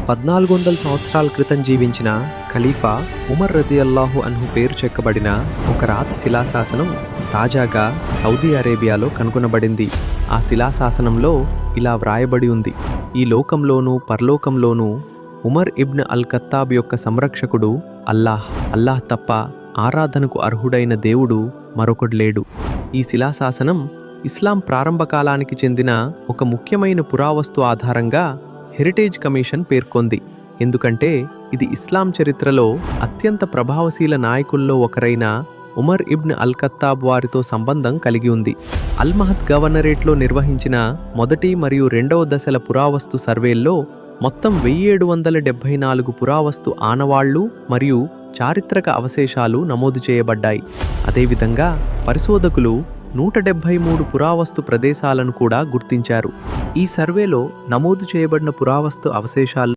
1400 సంవత్సరాల క్రితం జీవించిన ఖలీఫా ఉమర్ రదియల్లాహు అన్హు పేరు చెక్కబడిన ఒక రాతి శిలాశాసనం తాజాగా సౌదీ అరేబియాలో కనుగొనబడింది. ఆ శిలాశాసనంలో ఇలా వ్రాయబడి ఉంది: ఈ లోకంలోనూ పరలోకంలోనూ ఉమర్ ఇబ్న్ అల్ ఖత్తాబ్ యొక్క సంరక్షకుడు అల్లాహ్ తప్ప ఆరాధనకు అర్హుడైన దేవుడు మరొకడు లేడు. ఈ శిలాశాసనం ఇస్లాం ప్రారంభ కాలానికి చెందిన ఒక ముఖ్యమైన పురావస్తు ఆధారంగా హెరిటేజ్ కమిషన్ పేర్కొంది. ఎందుకంటే ఇది ఇస్లాం చరిత్రలో అత్యంత ప్రభావశీల నాయకుల్లో ఒకరైన ఉమర్ ఇబ్న్ అల్ ఖత్తాబ్ వారితో సంబంధం కలిగి ఉంది. అల్ మహద్ గవర్నరేట్లో నిర్వహించిన మొదటి మరియు రెండవ దశల పురావస్తు సర్వేల్లో మొత్తం 1774 పురావస్తు ఆనవాళ్లు మరియు చారిత్రక అవశేషాలు నమోదు చేయబడ్డాయి. అదేవిధంగా పరిశోధకులు 173 పురావస్తు ప్రదేశాలను కూడా గుర్తించారు. ఈ సర్వేలో నమోదు చేయబడిన పురావస్తు అవశేషాలు